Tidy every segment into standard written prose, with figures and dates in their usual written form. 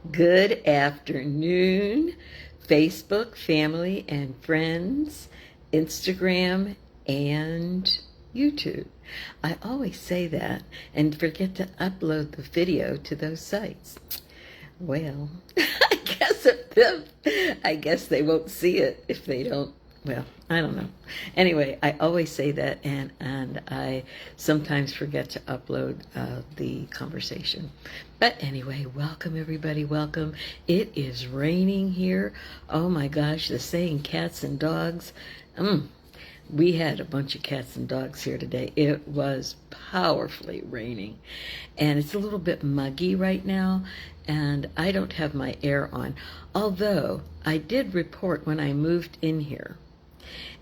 Good afternoon, Facebook, family, and friends, Instagram, and YouTube. I always say that and forget to upload the video to those sites. Well, I guess they won't see it if they don't. Well, I don't know. Anyway, I always say that, and I sometimes forget to upload the conversation. But anyway, welcome everybody. Welcome. It is raining here. Oh my gosh, the saying cats and dogs. We had a bunch of cats and dogs here today. It was powerfully raining, and it's a little bit muggy right now, and I don't have my air on. Although I did report when I moved in here,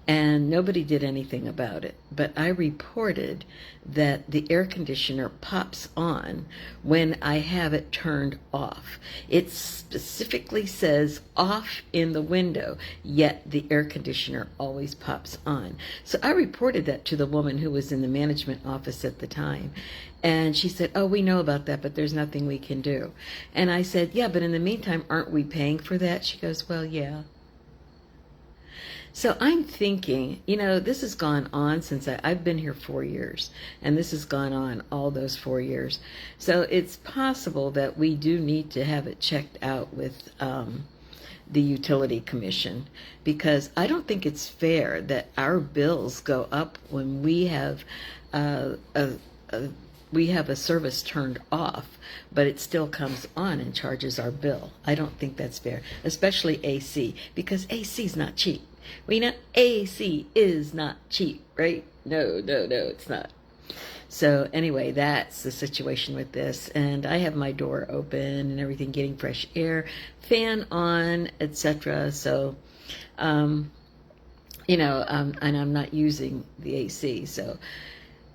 and nobody did anything about it, but I reported that the air conditioner pops on when I have it turned off. It specifically says off in the window, yet the air conditioner always pops on. So I reported that to the woman who was in the management office at the time. And she said, oh, we know about that, but there's nothing we can do. And I said, yeah, but in the meantime, aren't we paying for that? She goes, well, yeah. So I'm thinking, this has gone on since I've been here 4 years, and this has gone on all those 4 years. So it's possible that we do need to have it checked out with the Utility Commission, because I don't think it's fair that our bills go up when we have a service turned off, but it still comes on and charges our bill. I don't think that's fair, especially AC, because AC is not cheap. We know AC is not cheap, right? No, it's not. So anyway, that's the situation with this. And I have my door open and everything, getting fresh air, fan on, etc. So, and I'm not using the AC. So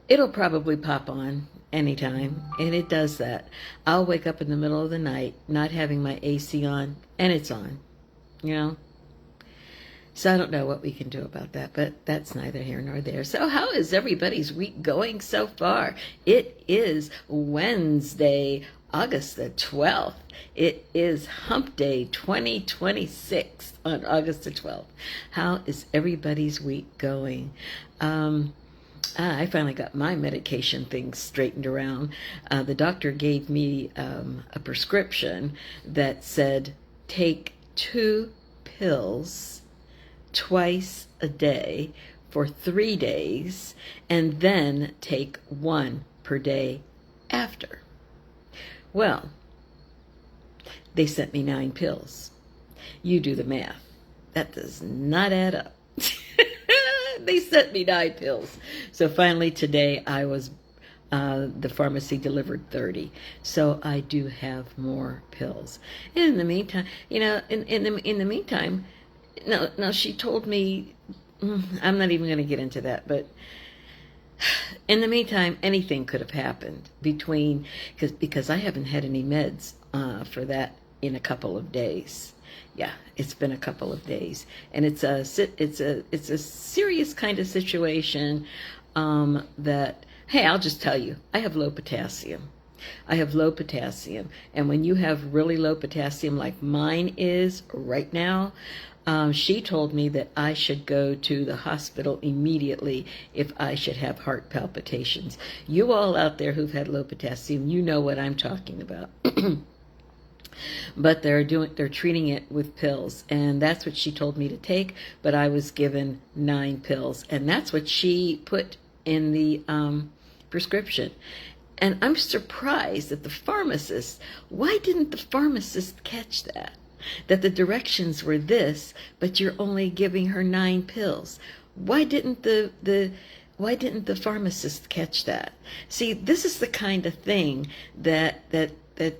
it'll probably pop on anytime. And it does that. I'll wake up in the middle of the night, not having my AC on, and it's on, So I don't know what we can do about that, but that's neither here nor there. So how is everybody's week going so far? It is Wednesday, August the 12th. It is Hump Day 2026 on August the 12th. How is everybody's week going? I finally got my medication thing straightened around. The doctor gave me a prescription that said take 2 pills twice a day for 3 days, and then take 1 per day after. Well, they sent me 9 pills. You do the math. That does not add up. They sent me 9 pills. So finally today I was the pharmacy delivered 30. So I do have more pills. And in the meantime, in the meantime, no, she told me, I'm not even going to get into that, but in the meantime, anything could have happened because I haven't had any meds for that in a couple of days. Yeah, it's been a couple of days, and it's a serious kind of situation that, hey, I'll just tell you, I have low potassium. And when you have really low potassium like mine is right now, she told me that I should go to the hospital immediately if I should have heart palpitations. You all out there who've had low potassium, you know what I'm talking about. But they're treating it with pills, and that's what she told me to take, but I was given 9 pills, and that's what she put in the prescription. And I'm surprised that why didn't the pharmacist catch that? That the directions were this, but you're only giving her 9 pills. Why didn't the pharmacist catch that? See, this is the kind of thing that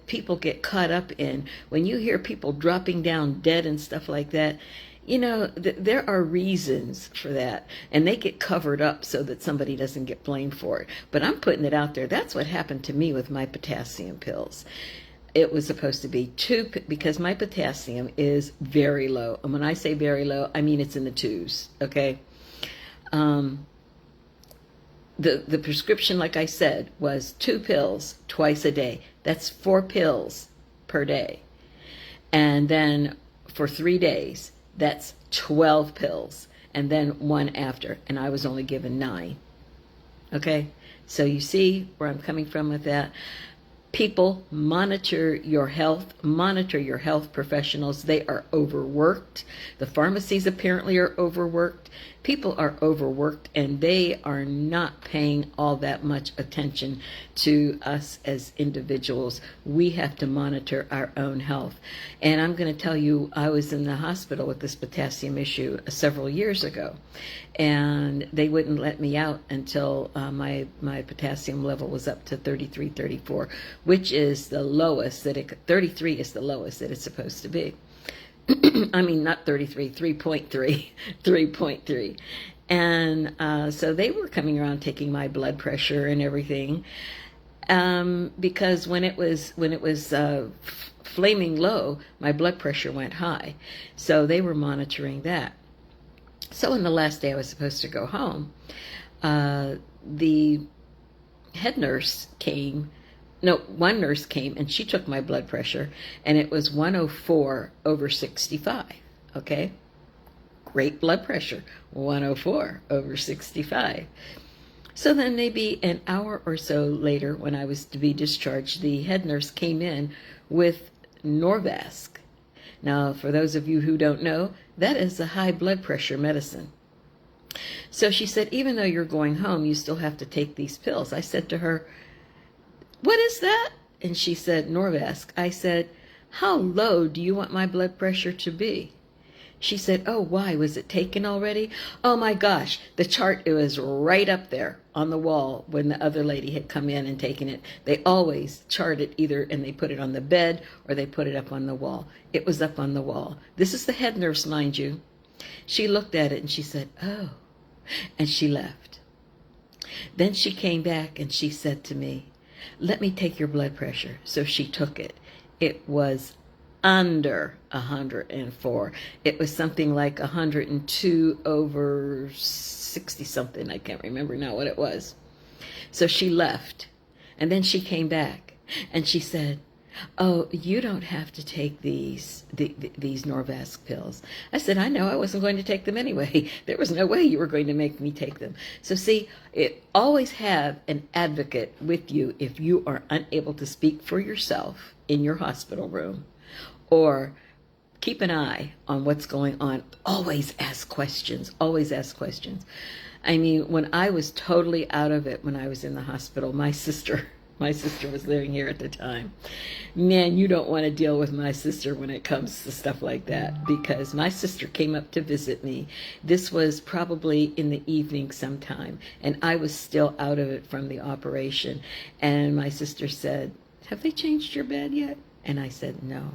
people get caught up in. When you hear people dropping down dead and stuff like that, there are reasons for that, and they get covered up so that somebody doesn't get blamed for it. But I'm putting it out there. That's what happened to me with my potassium pills. It was supposed to be 2, because my potassium is very low. And when I say very low, I mean it's in the 2s, okay? The prescription, like I said, was 2 pills twice a day. That's 4 pills per day. And then for 3 days, that's 12 pills, and then one after, and I was only given 9. Okay, so you see where I'm coming from with that. People, monitor your health professionals. They are overworked. The pharmacies apparently are overworked. People are overworked, and they are not paying all that much attention to us as individuals. We have to monitor our own health. And I'm going to tell you, I was in the hospital with this potassium issue several years ago, and they wouldn't let me out until my potassium level was up to 33, 34, which is the lowest that 33 is the lowest that it's supposed to be. I mean, not 33, 3.3, 3.3. And so they were coming around taking my blood pressure and everything, because when it was flaming low, my blood pressure went high. So they were monitoring that. So on the last day I was supposed to go home, the head nurse came. No, one nurse came, and she took my blood pressure, and it was 104/65, okay? Great blood pressure, 104/65. So then maybe an hour or so later, when I was to be discharged, the head nurse came in with Norvasc. Now, for those of you who don't know, that is a high blood pressure medicine. So she said, even though you're going home, you still have to take these pills. I said to her, what is that? And she said, Norvasc. I said, how low do you want my blood pressure to be? She said, oh, why? Was it taken already? Oh my gosh, the chart, it was right up there on the wall when the other lady had come in and taken it. They always chart it either, and they put it on the bed or they put it up on the wall. It was up on the wall. This is the head nurse, mind you. She looked at it and she said, oh, and she left. Then she came back and she said to me, let me take your blood pressure. So she took it. It was under 104. It was something like 102/60 something. I can't remember now what it was. So she left. And then she came back and she said, oh, you don't have to take these Norvasc pills. I said, I know, I wasn't going to take them anyway. There was no way you were going to make me take them. So see, always have an advocate with you if you are unable to speak for yourself in your hospital room, or keep an eye on what's going on. Always ask questions. Always ask questions. I mean, when I was totally out of it when I was in the hospital, my sister was living here at the time. Man, you don't want to deal with my sister when it comes to stuff like that, because my sister came up to visit me. This was probably in the evening sometime, and I was still out of it from the operation. And my sister said, have they changed your bed yet? And I said, no.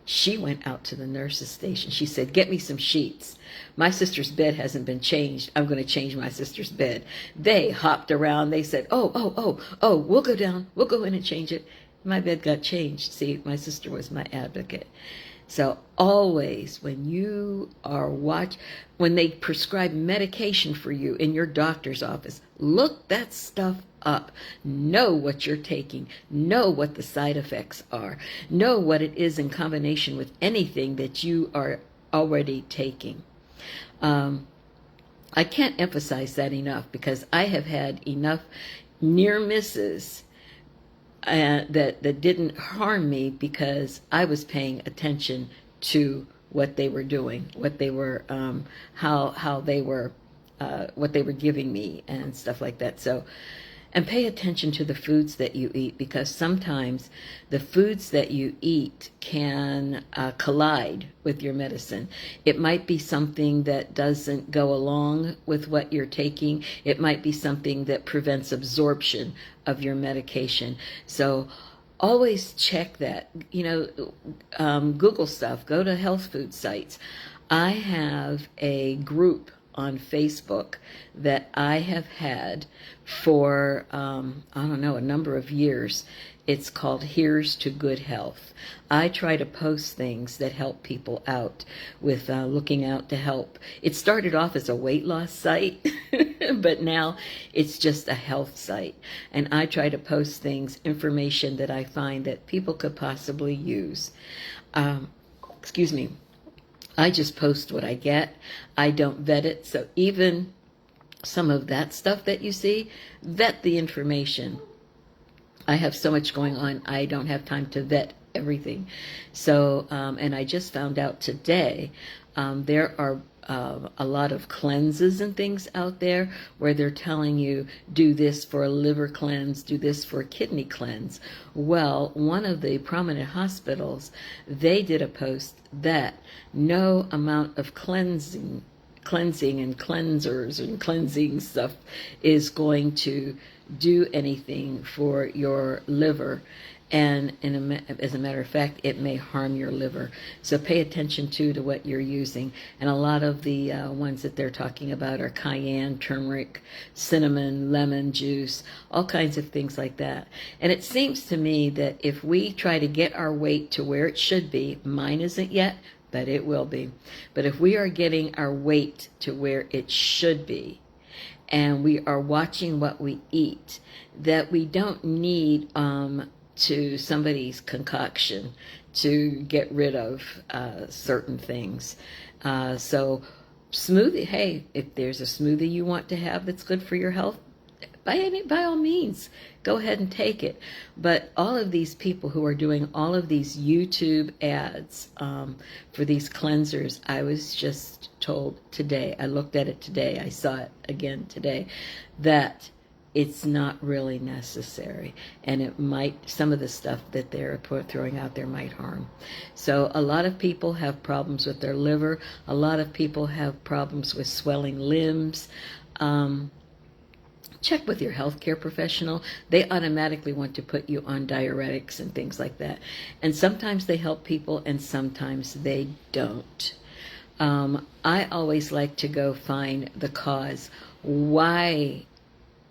She went out to the nurse's station. She said, get me some sheets. My sister's bed hasn't been changed. I'm going to change my sister's bed. They hopped around. They said, oh, we'll go down. We'll go in and change it. My bed got changed. See, my sister was my advocate. So always when you are when they prescribe medication for you in your doctor's office, look that stuff up. Know what you're taking. Know what the side effects are. Know what it is in combination with anything that you are already taking. I can't emphasize that enough, because I have had enough near misses that didn't harm me because I was paying attention to what they were doing, what they were, how they were, what they were giving me and stuff like that. So, and pay attention to the foods that you eat, because sometimes the foods that you eat can collide with your medicine. It might be something that doesn't go along with what you're taking. It might be something that prevents absorption of your medication. So always check that. Google stuff. Go to health food sites. I have a group on Facebook that I have had for, I don't know, a number of years. It's called Here's to Good Health. I try to post things that help people out with looking out to help. It started off as a weight loss site, but now it's just a health site. And I try to post things, information that I find that people could possibly use. Excuse me. I just post what I get. I don't vet it. So even some of that stuff that you see, vet the information. I have so much going on, I don't have time to vet everything. So, and I just found out today, there are a lot of cleanses and things out there where they're telling you, do this for a liver cleanse, do this for a kidney cleanse. Well, one of the prominent hospitals, they did a post that no amount of cleansing and cleansers and cleansing stuff is going to do anything for your liver, and as a matter of fact, it may harm your liver. So pay attention to what you're using. And a lot of the ones that they're talking about are cayenne, turmeric, cinnamon, lemon juice, all kinds of things like that. And it seems to me that if we try to get our weight to where it should be, mine isn't yet, but it will be. But if we are getting our weight to where it should be, and we are watching what we eat, that we don't need to somebody's concoction to get rid of certain things. So smoothie, hey, if there's a smoothie you want to have that's good for your health, by all means, go ahead and take it. But all of these people who are doing all of these YouTube ads for these cleansers, I was just told today, I looked at it today, I saw it again today, that it's not really necessary, and it might, some of the stuff that they're throwing out there might harm. So a lot of people have problems with their liver, a lot of people have problems with swelling limbs. Check with your healthcare professional. They automatically want to put you on diuretics and things like that. And sometimes they help people and sometimes they don't. I always like to go find the cause. Why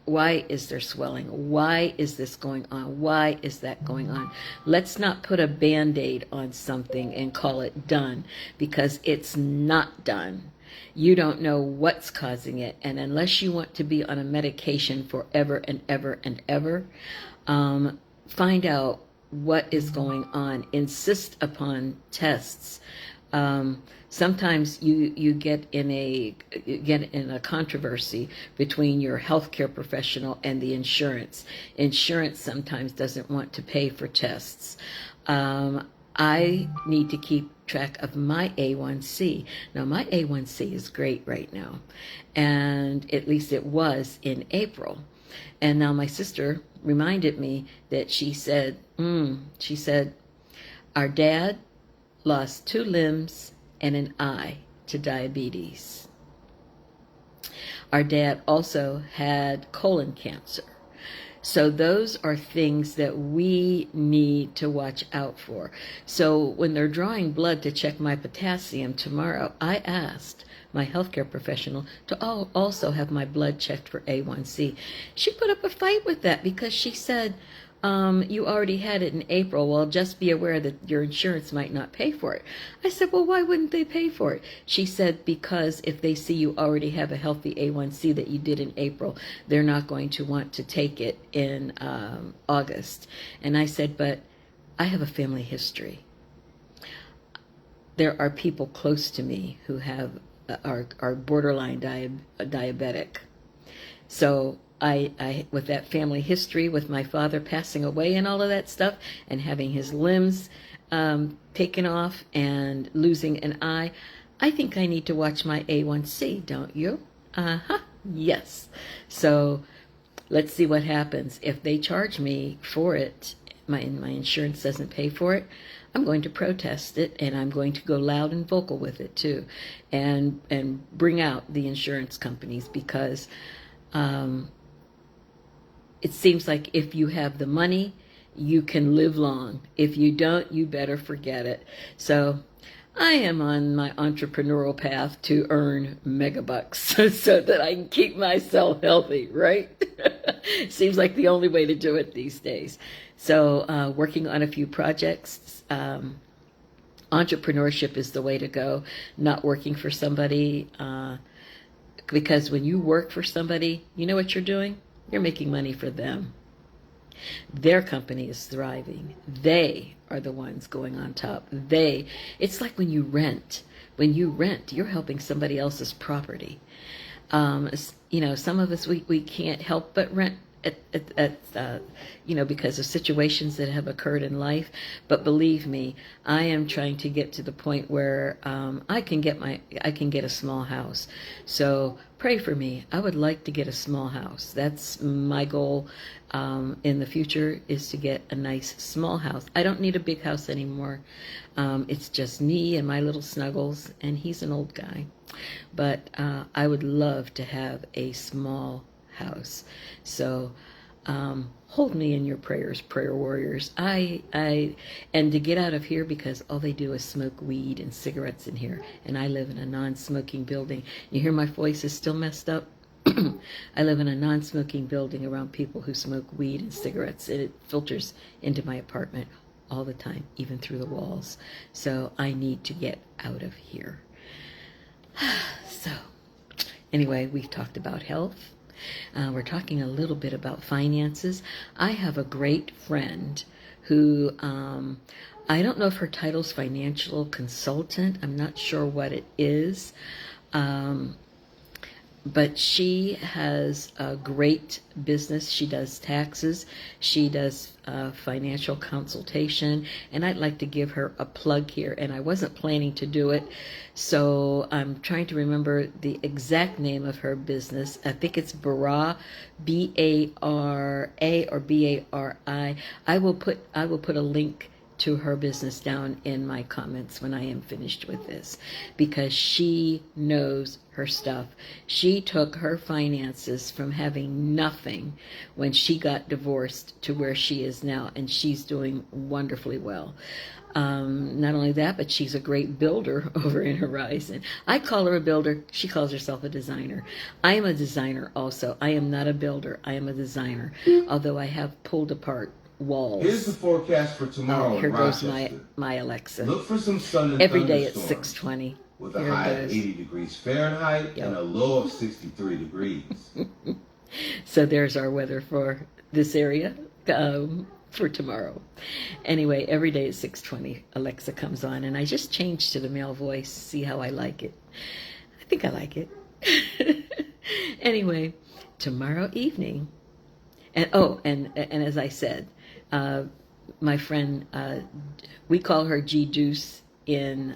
is there swelling? Why is this going on? Why is that going on? Let's not put a Band-Aid on something and call it done, because it's not done. You don't know what's causing it, and unless you want to be on a medication forever and ever and ever, find out what is going on. Insist upon tests. Sometimes you get in a controversy between your healthcare professional and the insurance. Insurance sometimes doesn't want to pay for tests. I need to keep track of my A1C. Now, my A1C is great right now, and at least it was in April. And now my sister reminded me that she said, our dad lost 2 limbs and an eye to diabetes. Our dad also had colon cancer. So those are things that we need to watch out for. So when they're drawing blood to check my potassium tomorrow, I asked my healthcare professional to also have my blood checked for A1C. She put up a fight with that because she said, you already had it in April. Well, just be aware that your insurance might not pay for it. I said, well, why wouldn't they pay for it? She said, because if they see you already have a healthy A1C that you did in April, they're not going to want to take it in August. And I said, but I have a family history. There are people close to me who are borderline diabetic. So I, with that family history, with my father passing away and all of that stuff, and having his limbs taken off and losing an eye, I think I need to watch my A1C, don't you? Yes. So let's see what happens. If they charge me for it, my insurance doesn't pay for it, I'm going to protest it, and I'm going to go loud and vocal with it too, and bring out the insurance companies, because it seems like if you have the money, you can live long. If you don't, you better forget it. So I am on my entrepreneurial path to earn megabucks so that I can keep myself healthy, right? Seems like the only way to do it these days. So, working on a few projects. Entrepreneurship is the way to go, not working for somebody. Because when you work for somebody, you know what you're doing? You're making money for them. Their company is thriving. They are the ones going on top. It's like when you rent. When you rent, you're helping somebody else's property. Some of us, we can't help but rent because of situations that have occurred in life. But believe me, I am trying to get to the point where I can get a small house. So pray for me. I would like to get a small house. That's my goal in the future, is to get a nice small house. I don't need a big house anymore. It's just me and my little snuggles, and he's an old guy. But I would love to have a small house. So hold me in your prayers, prayer warriors. And to get out of here, because all they do is smoke weed and cigarettes in here, and I live in a non-smoking building. You hear my voice is still messed up? I live in a non-smoking building around people who smoke weed and cigarettes, and it filters into my apartment all the time, even through the walls. So I need to get out of here. So anyway, we've talked about health. We're talking a little bit about finances. I have a great friend who, I don't know if her title's financial consultant. I'm not sure what it is. But she has a great business. She does taxes. She does financial consultation. And I'd like to give her a plug here. And I wasn't planning to do it, so I'm trying to remember the exact name of her business. I think it's Bara, B-A-R-A or B-A-R-I. I will put a link to her business down in my comments when I am finished with this, because she knows her stuff. She took her finances from having nothing when she got divorced to where she is now, and she's doing wonderfully well. Not only that, but she's a great builder over in Horizon. I call her a builder. She calls herself a designer. I am a designer also. I am not a builder. I am a designer, although I have pulled apart walls. Here's the forecast for tomorrow. Here goes my Alexa. Look for some sun and every day at thunderstorms 6:20. with a high of 80 degrees Fahrenheit and a low of 63 degrees. So there's our weather for this area for tomorrow. Anyway, every day at 6:20, Alexa comes on, and I just changed to the male voice. See how I like it. I think I like it. Anyway, tomorrow evening, and as I said, my friend, we call her G Deuce in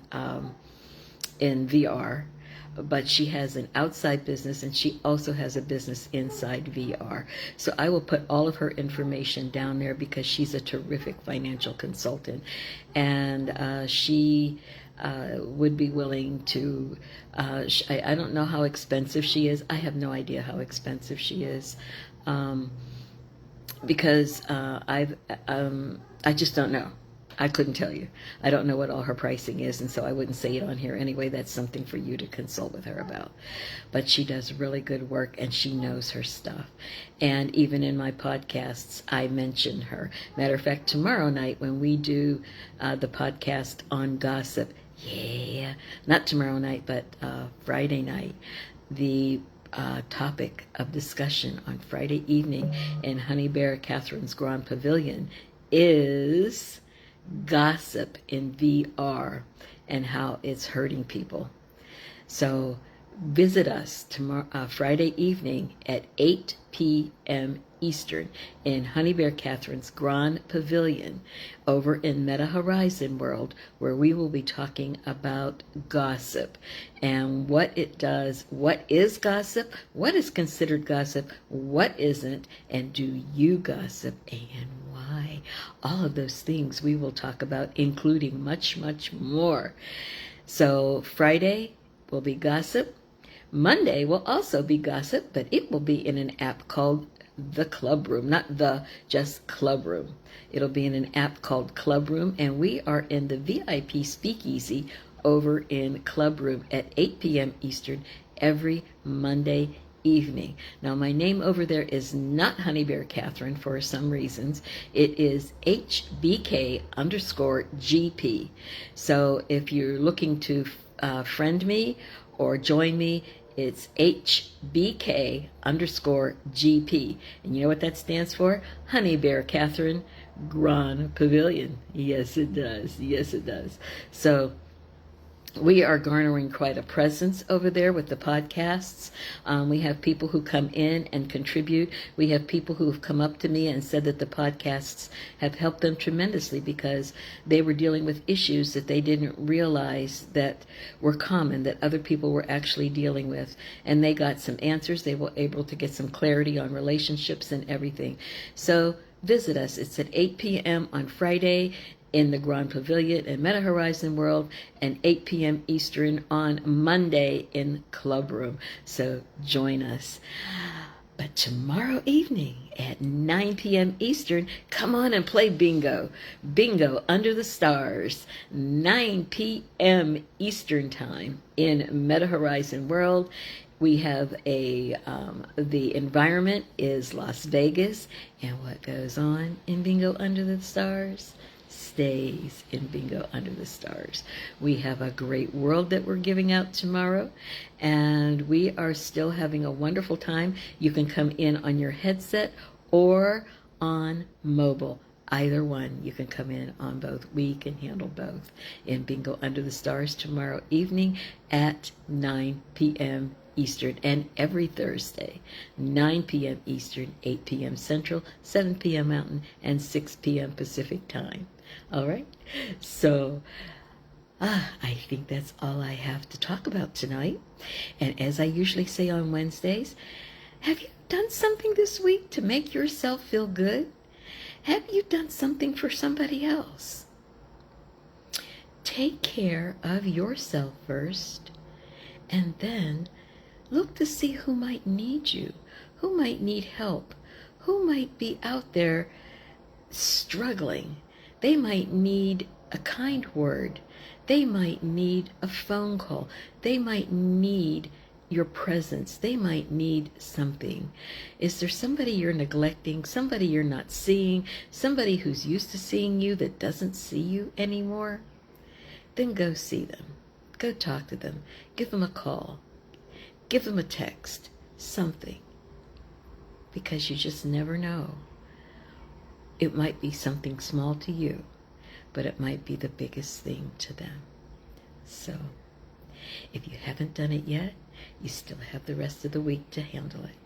VR, but she has an outside business, and she also has a business inside VR. So I will put all of her information down there, because she's a terrific financial consultant, and she would be willing to, I don't know how expensive she is. I have no idea how expensive she is. Because I just don't know. I couldn't tell you. I don't know what all her pricing is, and so I wouldn't say it on here anyway. That's something for you to consult with her about. But she does really good work, and she knows her stuff. And even in my podcasts, I mention her. Matter of fact, tomorrow night when we do the podcast on gossip, not tomorrow night, but Friday night, the topic of discussion on Friday evening in Honey Bear Catherine's Grand Pavilion is gossip in VR and how it's hurting people. So visit us tomorrow, Friday evening at 8 p.m. Eastern in Honey Bear Catherine's Grand Pavilion over in Meta Horizon World, where we will be talking about gossip and what it does, what is gossip, what is considered gossip, what isn't, and do you gossip and why. All of those things we will talk about, including much, much more. So Friday will be gossip. Monday will also be gossip, but it will be in an app called The Club Room, just Club Room. It'll be in an app called Club Room, and we are in the VIP Speakeasy over in Club Room at 8 p.m. Eastern every Monday evening. Now, my name over there is not Honey Bear Catherine for some reasons. It is HBK_GP. So if you're looking to friend me or join me, it's HBK_GP. And you know what that stands for? Honey Bear Catherine Grand Pavilion. Yes, it does. Yes, it does. So we are garnering quite a presence over there with the podcasts. We have people who come in and contribute. We have people who have come up to me and said that the podcasts have helped them tremendously because they were dealing with issues that they didn't realize that were common, that other people were actually dealing with. And they got some answers. They were able to get some clarity on relationships and everything. So visit us. It's at 8 p.m. on Friday in the Grand Pavilion in Meta Horizon World, and 8 p.m. Eastern on Monday in Club Room. So join us. But tomorrow evening at 9 p.m. Eastern, come on and play bingo. Bingo Under the Stars, 9 p.m. Eastern time in Meta Horizon World. We have the environment is Las Vegas, and what goes on in Bingo Under the Stars stays in Bingo Under the Stars. We have a great world that we're giving out tomorrow, and we are still having a wonderful time. You can come in on your headset or on mobile. Either one, you can come in on both. We can handle both in Bingo Under the Stars tomorrow evening at 9 p.m. Eastern, and every Thursday, 9 p.m. Eastern, 8 p.m. Central, 7 p.m. Mountain, and 6 p.m. Pacific time. All right? So, I think that's all I have to talk about tonight. And as I usually say on Wednesdays, have you done something this week to make yourself feel good? Have you done something for somebody else? Take care of yourself first, and then look to see who might need you, who might need help, who might be out there struggling. They might need a kind word. They might need a phone call. They might need your presence. They might need something. Is there somebody you're neglecting, somebody you're not seeing, somebody who's used to seeing you that doesn't see you anymore? Then go see them. Go talk to them. Give them a call. Give them a text. Something. Because you just never know. It might be something small to you, but it might be the biggest thing to them. So, if you haven't done it yet, you still have the rest of the week to handle it.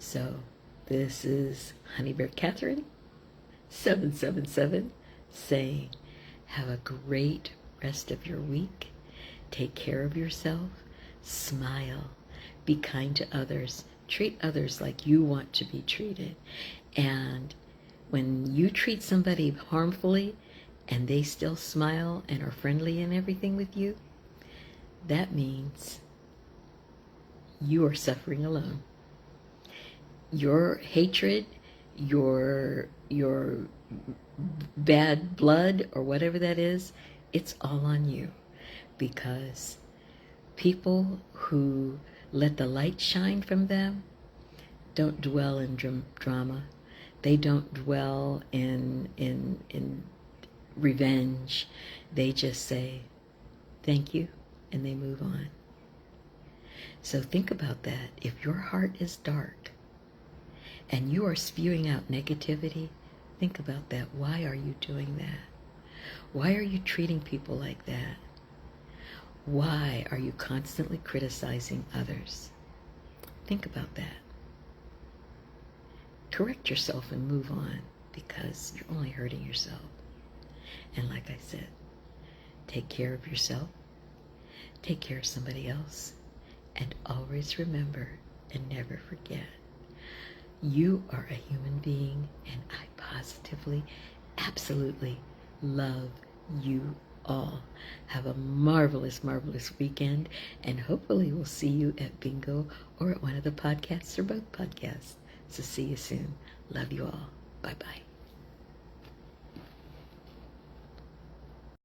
So, this is Honey Bear Catherine, 777, saying, have a great rest of your week. Take care of yourself. Smile. Be kind to others. Treat others like you want to be treated. And when you treat somebody harmfully and they still smile and are friendly and everything with you, that means you are suffering alone. Your hatred, your bad blood, or whatever that is, it's all on you. Because people who let the light shine from them don't dwell in drama. They don't dwell in revenge. They just say, thank you, and they move on. So think about that. If your heart is dark and you are spewing out negativity, think about that. Why are you doing that? Why are you treating people like that? Why are you constantly criticizing others? Think about that. Correct yourself and move on, because you're only hurting yourself. And like I said, take care of yourself, take care of somebody else, and always remember and never forget, you are a human being, and I positively, absolutely love you all. Have a marvelous, marvelous weekend, and hopefully we'll see you at Bingo or at one of the podcasts or both podcasts. So see you soon. Love you all. Bye-bye.